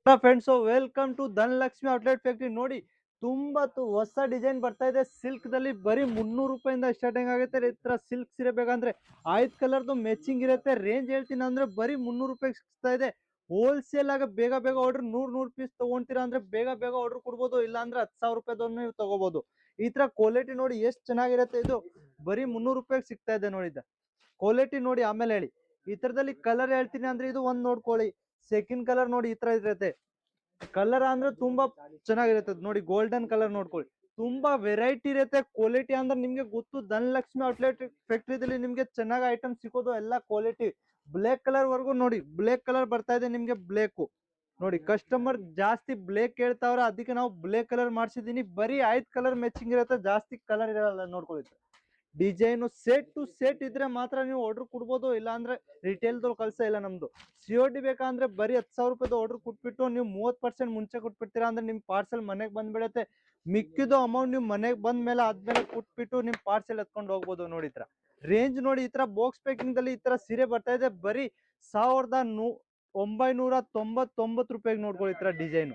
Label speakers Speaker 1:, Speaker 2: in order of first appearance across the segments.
Speaker 1: Friends, welcome to Dhanalakshmi outlet factory. ನೋಡಿ, ತುಂಬಾ ಹೊಸ ಡಿಸೈನ್ ಬರ್ತಾ ಇದೆ. ಸಿಲ್ಕ್ ದಲ್ಲಿ ಬರೀ 300 ರೂಪಾಯಿಂದ ಸ್ಟಾರ್ಟಿಂಗ್ ಆಗುತ್ತೆ. ಈ ತರ ಸಿಲ್ಕ್ ಸೀರೆ ಬೇಕಂದ್ರೆ 5 ಕಲರ್ದು ಮ್ಯಾಚಿಂಗ್ ಇರುತ್ತೆ. ರೇಂಜ್ ಹೇಳ್ತೀನಿ ಅಂದ್ರೆ ಬರೀ 300 ರೂಪಾಯಿ ಸಿಗ್ತಾ ಇದೆ. ಹೋಲ್ಸೇಲ್ ಆಗಿ ಬೇಗ ಬೇಗ ಆರ್ಡರ್ 100 ಪೀಸ್ ತಗೊಂತೀರಾ ಅಂದ್ರೆ ಬೇಗ ಬೇಗ ಆರ್ಡರ್ ಕೊಡ್ಬೋದು. ಇಲ್ಲ ಅಂದ್ರೆ 10,000 ರೂಪಾಯಿದನ್ನು ನೀವು ತಗೋಬಹುದು. ಈ ತರ ಕ್ವಾಲಿಟಿ ನೋಡಿ ಎಷ್ಟು ಚೆನ್ನಾಗಿರುತ್ತೆ. ಇದು ಬರೀ 300 ರೂಪಾಯಿಗೆ ಸಿಗ್ತಾ ಇದೆ. ನೋಡಿದ ಕ್ವಾಲಿಟಿ ನೋಡಿ ಆಮೇಲೆ ಹೇಳಿ. ಈ ತರದಲ್ಲಿ ಕಲರ್ ಹೇಳ್ತೀನಿ ಅಂದ್ರೆ ಇದು ಒಂದ್ ನೋಡ್ಕೊಳ್ಳಿ. ಸೆಕೆಂಡ್ ಕಲರ್ ನೋಡಿ ಈ ತರ ಇರುತ್ತೆ. ಕಲರ್ ಅಂದ್ರೆ ತುಂಬಾ ಚೆನ್ನಾಗಿರುತ್ತೆ. ನೋಡಿ ಗೋಲ್ಡನ್ ಕಲರ್ ನೋಡ್ಕೊಳ್ಳಿ. ತುಂಬಾ ವೆರೈಟಿ ಇರುತ್ತೆ. ಕ್ವಾಲಿಟಿ ಅಂದ್ರೆ ನಿಮ್ಗೆ ಗೊತ್ತು, ಧನಲಕ್ಷ್ಮಿ ಔಟ್ಲೆಟ್ ಫ್ಯಾಕ್ಟ್ರಿದಲ್ಲಿ ನಿಮ್ಗೆ ಚೆನ್ನಾಗಿ ಐಟಮ್ ಸಿಗೋದು ಎಲ್ಲ ಕ್ವಾಲಿಟಿ. ಬ್ಲಾಕ್ ಕಲರ್ ವರ್ಗು ನೋಡಿ, ಬ್ಲಾಕ್ ಕಲರ್ ಬರ್ತಾ ಇದೆ ನಿಮ್ಗೆ. ಬ್ಲಾಕ್ ನೋಡಿ, ಕಸ್ಟಮರ್ ಜಾಸ್ತಿ ಬ್ಲಾಕ್ ಹೇಳ್ತಾವ್ರ, ಅದಕ್ಕೆ ನಾವು ಬ್ಲಾಕ್ ಕಲರ್ ಮಾಡ್ಸಿದೀನಿ. ಬರೀ 5 ಕಲರ್ ಮ್ಯಾಚಿಂಗ್ ಇರುತ್ತೆ, ಜಾಸ್ತಿ ಕಲರ್ ಇರಲ್ಲ. ನೋಡ್ಕೊಳ್ಳಿ, ಡಿಸೈನ್ ಸೆಟ್ ಟು ಸೆಟ್ ಇದ್ರೆ ಮಾತ್ರ ನೀವು ಆರ್ಡರ್ ಕೊಡ್ಬೋದು. ಇಲ್ಲ ಅಂದ್ರೆ ರಿಟೇಲ್ ಕಳ್ಸ ಇಲ್ಲ ನಮ್ದು. COD ಬೇಕಂದ್ರೆ ಬರೀ 10,000 ರೂಪಾಯಿ ಆರ್ಡರ್ ಕೊಟ್ಬಿಟ್ಟು ನೀವು 30% ಮುಂಚೆ ಕೊಟ್ಬಿಡ್ತೀರಾ ಅಂದ್ರೆ ನಿಮ್ ಪಾರ್ಸೆಲ್ ಮನೆಗೆ ಬಂದ್ಬಿಡತ್ತೆ. ಮಿಕ್ಕಿದು ಅಮೌಂಟ್ ನೀವು ಮನೆಗೆ ಬಂದ ಮೇಲೆ ಆದ್ಮೇಲೆ ಕೊಟ್ಬಿಟ್ಟು ನಿಮ್ ಪಾರ್ಸೆಲ್ ಎತ್ಕೊಂಡು ಹೋಗ್ಬೋದು. ನೋಡಿ, ಈ ತರ ರೇಂಜ್ ನೋಡಿ. ಈ ತರ ಬಾಕ್ಸ್ ಪ್ಯಾಕಿಂಗ್ ದಲ್ಲಿ ಈ ತರ ಸೀರೆ ಬರ್ತಾ ಇದೆ ಬರೀ 1999 ರೂಪಾಯಿಗೆ. ನೋಡ್ಕೊಳ್ಳಿ, ಈ ತರ ಡಿಸೈನ್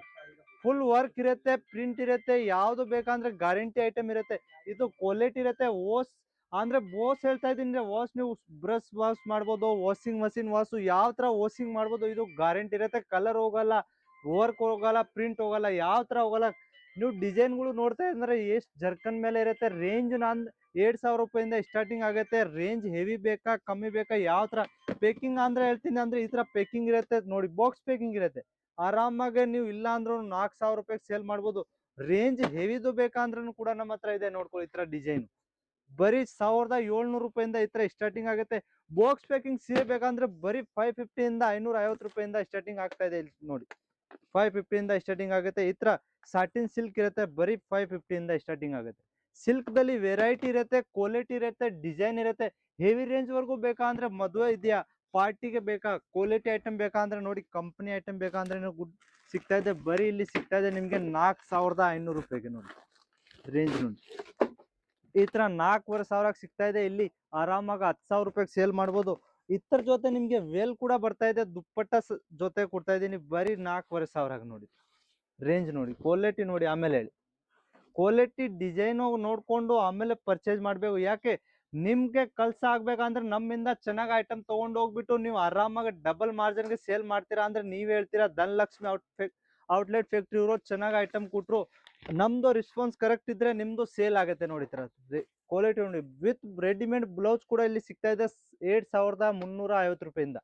Speaker 1: ಫುಲ್ ವರ್ಕ್ ಇರುತ್ತೆ, ಪ್ರಿಂಟ್ ಇರುತ್ತೆ. ಯಾವ್ದು ಬೇಕಂದ್ರೆ ಗ್ಯಾರಂಟಿ ಐಟಮ್ ಇರುತ್ತೆ. ಇದು ಕ್ವಾಲಿಟಿ ಇರುತ್ತೆ. ಅಂದ್ರೆ ಬೋಸ್ ಹೇಳ್ತಾ ಇದೀನಿ. ವಾಶ್ ನೀವು ಬ್ರಷ್ ವಾಶ್ ಮಾಡ್ಬೋದು, ವಾಷಿಂಗ್ ಮಷಿನ್ ವಾಶ್ ಯಾವ ತರ ವಾಷಿಂಗ್ ಮಾಡ್ಬೋದು. ಇದು ಗ್ಯಾರಂಟಿ ಇರುತ್ತೆ. ಕಲರ್ ಹೋಗಲ್ಲ, ವರ್ಕ್ ಹೋಗಲ್ಲ, ಪ್ರಿಂಟ್ ಹೋಗಲ್ಲ, ಯಾವ ತರ ಹೋಗಲ್ಲ. ನೀವು ಡಿಸೈನ್ಗಳು ನೋಡ್ತಾ ಅಂದ್ರೆ ಎಷ್ಟು ಜರ್ಕನ್ ಮೇಲೆ ಇರುತ್ತೆ. ರೇಂಜ್ 2,000 ರೂಪಾಯಿಂದ ಸ್ಟಾರ್ಟಿಂಗ್ ಆಗುತ್ತೆ. ರೇಂಜ್ ಹೆವಿ ಬೇಕಾ ಕಮ್ಮಿ ಬೇಕಾ, ಯಾವ ತರ ಪೇಕಿಂಗ್ ಅಂದ್ರೆ ಹೇಳ್ತೀನಿ ಅಂದ್ರೆ ಈ ತರ ಪೇಕಿಂಗ್ ಇರುತ್ತೆ. ನೋಡಿ, ಬಾಕ್ಸ್ ಪೇಕಿಂಗ್ ಇರುತ್ತೆ. ಆರಾಮಾಗಿ ನೀವು ಇಲ್ಲ ಅಂದ್ರೂ 4,000 ರೂಪಾಯಿಗೆ ಸೇಲ್ ಮಾಡ್ಬೋದು. ರೇಂಜ್ ಹೆವಿದು ಬೇಕಂದ್ರೂ ಕೂಡ ನಮ್ಮ ಹತ್ರ ಇದೆ. ನೋಡ್ಕೊಳ್ಳಿ, ಈ ತರ ಡಿಸೈನ್ ಬರೀ 1,700 ರೂಪಾಯಿಂದ ಈ ತರ ಸ್ಟಾರ್ಟಿಂಗ್ ಆಗುತ್ತೆ. ಬಾಕ್ಸ್ ಪ್ಯಾಕಿಂಗ್ ಸೀರೆ ಬೇಕಂದ್ರೆ ಬರೀ 550 ಇಂದ 550 ರೂಪಾಯಿಂದ ಸ್ಟಾರ್ಟಿಂಗ್ ಆಗ್ತಾ ಇದೆ. ಇಲ್ಲಿ ನೋಡಿ, 550 ಇಂದ ಸ್ಟಾರ್ಟಿಂಗ್ ಆಗುತ್ತೆ. ಈ ತರ ಸಾಟಿನ್ ಸಿಲ್ಕ್ ಇರುತ್ತೆ, ಬರೀ 550 ಇಂದ ಸ್ಟಾರ್ಟಿಂಗ್ ಆಗುತ್ತೆ. ಸಿಲ್ಕ್ ದಲ್ಲಿ ವೆರೈಟಿ ಇರುತ್ತೆ, ಕ್ವಾಲಿಟಿ ಇರುತ್ತೆ, ಡಿಸೈನ್ ಇರುತ್ತೆ. ಹೆವಿ ರೇಂಜ್ ವರ್ಗೂ ಬೇಕಂದ್ರೆ ಮದುವೆ ಇದೆಯಾ, ಪಾರ್ಟಿಗೆ ಬೇಕಾ, ಕ್ವಾಲಿಟಿ ಐಟಮ್ ಬೇಕಂದ್ರೆ ನೋಡಿ, ಕಂಪನಿ ಐಟಮ್ ಬೇಕಂದ್ರೆ ಗುಡ್ ಸಿಗ್ತಾ ಇದೆ. ಬರೀ ಇಲ್ಲಿ ಸಿಗ್ತಾ ಇದೆ ನಿಮ್ಗೆ 4,500 ರೂಪಾಯಿಗೆ. ನೋಡಿ ರೇಂಜ್ ನೋಡಿ, ಈ ತರ 4,500 ಸಿಗ್ತಾ ಇದೆ. ಇಲ್ಲಿ ಆರಾಮಾಗಿ 10,000 ರೂಪಾಯಿಗೆ ಸೇಲ್ ಮಾಡ್ಬೋದು. ಇದ್ರ ಜೊತೆ ನಿಮ್ಗೆ ವೇಲ್ ಕೂಡ ಬರ್ತಾ ಇದೆ. ದುಪ್ಪಟ್ಟ ಜೊತೆ ಕೊಡ್ತಾ ಇದೀನಿ ಬರೀ 4,500. ನೋಡಿ ರೇಂಜ್ ನೋಡಿ, ಕ್ವಾಲಿಟಿ ನೋಡಿ ಆಮೇಲೆ ಹೇಳಿ. ಕ್ವಾಲಿಟಿ ಡಿಸೈನ್ ನೋಡ್ಕೊಂಡು ಆಮೇಲೆ ಪರ್ಚೇಸ್ ಮಾಡ್ಬೇಕು. ಯಾಕೆ ನಿಮ್ಗೆ ಕಲ್ಸ ಆಗ್ಬೇಕಂದ್ರೆ ನಮ್ಮಿಂದ ಚೆನ್ನಾಗಿ ಐಟಮ್ ತಗೊಂಡು ಹೋಗ್ಬಿಟ್ಟು ನೀವು ಆರಾಮಾಗಿ ಡಬಲ್ ಮಾರ್ಜಿನ್ಗೆ ಸೇಲ್ ಮಾಡ್ತೀರಾ ಅಂದ್ರೆ ನೀವ್ ಹೇಳ್ತೀರಾ ಧನಲಕ್ಷ್ಮಿ ಔಟ್ಲೆಟ್ ಫ್ಯಾಕ್ಟ್ರಿ ಇವರು ಚೆನ್ನಾಗಿ ಐಟಮ್ ಕೊಟ್ರು, ನಮ್ದು ರೆಸ್ಪಾನ್ಸ್ ಕರೆಕ್ಟ್ ಇದ್ರೆ ನಿಮ್ದು ಸೇಲ್ ಆಗುತ್ತೆ. ನೋಡಿ, ತರ ಕ್ವಾಲಿಟಿ ನೋಡಿ. ವಿತ್ ರೆಡಿಮೇಡ್ ಬ್ಲೌಸ್ ಕೂಡ ಇಲ್ಲಿ ಸಿಗ್ತಾ ಇದೆ 7,350 ರೂಪಾಯಿಂದ.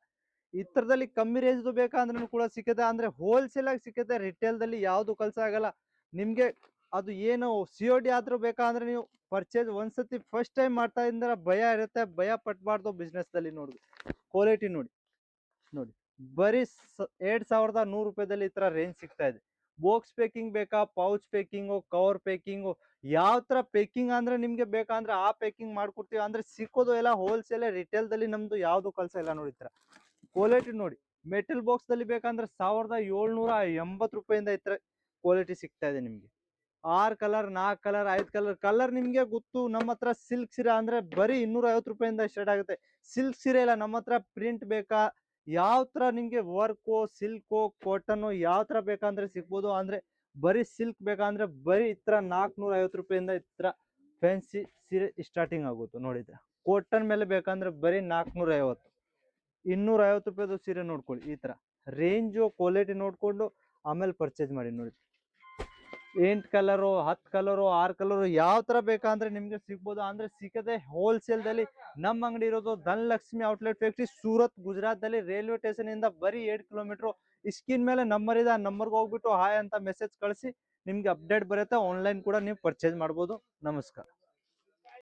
Speaker 1: ಈ ತರದಲ್ಲಿ ಕಮ್ಮಿ ರೇಂಜ್ ಬೇಕಂದ್ರೂ ಕೂಡ ಸಿಕ್ಕತ್ತೆ. ಅಂದ್ರೆ ಹೋಲ್ಸೇಲ್ ಆಗಿ ಸಿಕ್ಕತ್ತೆ. ರಿಟೇಲ್ ದಲ್ಲಿ ಯಾವ್ದು ಕಲ್ಸ ಆಗಲ್ಲ ನಿಮ್ಗೆ. ಅದು ಏನು COD ಆದ್ರೂ ಬೇಕಂದ್ರೆ ನೀವು ಪರ್ಚೇಸ್ ಒಂದ್ಸತಿ ಫಸ್ಟ್ ಟೈಮ್ ಮಾಡ್ತಾ ಇದ್ರೆ ಭಯ ಇರುತ್ತೆ, ಭಯ ಪಟ್ಬಾರ್ದು ಬಿಸ್ನೆಸ್ ದಲ್ಲಿ. ನೋಡಿ ಕ್ವಾಲಿಟಿ ನೋಡಿ. ನೋಡಿ ಬರೀ 2,100 ರೂಪಾಯಿದಲ್ಲಿ ಈ ತರ ರೇಂಜ್ ಸಿಗ್ತಾ ಇದೆ. ಬಾಕ್ಸ್ ಪೇಕಿಂಗ್ ಬೇಕಾ, ಪೌಚ್ ಪೇಕಿಂಗು, ಕವರ್ ಪೇಕಿಂಗು, ಯಾವ ತರ ಪೇಕಿಂಗ್ ಅಂದ್ರೆ ನಿಮ್ಗೆ ಬೇಕಂದ್ರೆ ಆ ಪೇಕಿಂಗ್ ಮಾಡ್ಕೊಡ್ತೀವಿ. ಅಂದ್ರೆ ಸಿಕ್ಕೋದು ಎಲ್ಲ ಹೋಲ್ಸೇಲ್. ರಿಟೇಲ್ ದಲ್ಲಿ ನಮ್ದು ಯಾವ್ದು ಕಲ್ಸ ಇಲ್ಲ. ನೋಡಿ, ಈ ತರ ಕ್ವಾಲಿಟಿ ನೋಡಿ. ಮೆಟಲ್ ಬಾಕ್ಸ್ ದಲ್ಲಿ ಬೇಕಂದ್ರೆ 1,780 ರೂಪಾಯಿಂದ ಈ ತರ ಕ್ವಾಲಿಟಿ ಸಿಗ್ತಾ ಇದೆ ನಿಮ್ಗೆ. 6 ಕಲರ್, 4 ಕಲರ್, 5 ಕಲರ್ ಕಲರ್ ನಿಮ್ಗೆ ಗೊತ್ತು. ನಮ್ಮ ಹತ್ರ ಸಿಲ್ಕ್ ಸೀರೆ ಅಂದ್ರೆ ಬರೀ 250 ರೂಪಾಯಿಂದ ಸ್ಟಾರ್ಟ್ ಆಗುತ್ತೆ. ಸಿಲ್ಕ್ ಸೀರೆ ಇಲ್ಲ, ನಮ್ಮ ಹತ್ರ ಪ್ರಿಂಟ್ ಬೇಕಾ, ಯಾವ ತರ ನಿಮ್ಗೆ ವರ್ಕು, ಸಿಲ್ಕು, ಕಾಟನ್ ಯಾವ ತರ ಬೇಕಂದ್ರೆ ಸಿಗ್ಬೋದು. ಅಂದ್ರೆ ಬರೀ ಸಿಲ್ಕ್ ಬೇಕಂದ್ರೆ ಬರೀ ಈ ತರ 450 ರೂಪಾಯಿಂದ ಈ ತರ ಫ್ಯಾನ್ಸಿ ಸೀರೆ ಸ್ಟಾರ್ಟಿಂಗ್ ಆಗುತ್ತೆ. ನೋಡಿದ್ರೆ ಕಾಟನ್ ಮೇಲೆ ಬೇಕಂದ್ರೆ ಬರೀ 450, 250 ರೂಪಾಯಿದು ಸೀರೆ ನೋಡ್ಕೊಳ್ಳಿ. ಈ ತರ ರೇಂಜು ಕ್ವಾಲಿಟಿ ನೋಡ್ಕೊಂಡು ಆಮೇಲೆ ಪರ್ಚೇಸ್ ಮಾಡಿ. ನೋಡಿ, 8 ಕಲರು, 10 ಕಲರು, 6 ಕಲರು ಯಾವ ತರ ಬೇಕಂದ್ರೆ ನಿಮ್ಗೆ ಸಿಗ್ಬೋದು. ಅಂದ್ರೆ ಸಿಕ್ಕದೆ ಹೋಲ್ಸೇಲ್ ದಲ್ಲಿ. ನಮ್ಮ ಅಂಗಡಿ ಇರೋದು ಧನಲಕ್ಷ್ಮಿ ಔಟ್ಲೆಟ್ ಫ್ಯಾಕ್ಟ್ರಿ, ಸೂರತ್ ಗುಜರಾತ್ ದಲ್ಲಿ. ರೈಲ್ವೆ ಸ್ಟೇಷನ್ ಇಂದ ಬರೀ 7 ಕಿಲೋಮೀಟರ್. ಈ ಸ್ಕ್ರೀನ್ ಮೇಲೆ ನಂಬರ್ ಇದೆ, ಆ ನಂಬರ್ಗೆ ಹೋಗ್ಬಿಟ್ಟು ಹಾಯ್ ಅಂತ ಮೆಸೇಜ್ ಕಳಿಸಿ ನಿಮ್ಗೆ ಅಪ್ಡೇಟ್ ಬರುತ್ತೆ. ಆನ್ಲೈನ್ ಕೂಡ ನೀವು ಪರ್ಚೇಸ್ ಮಾಡ್ಬೋದು. ನಮಸ್ಕಾರ.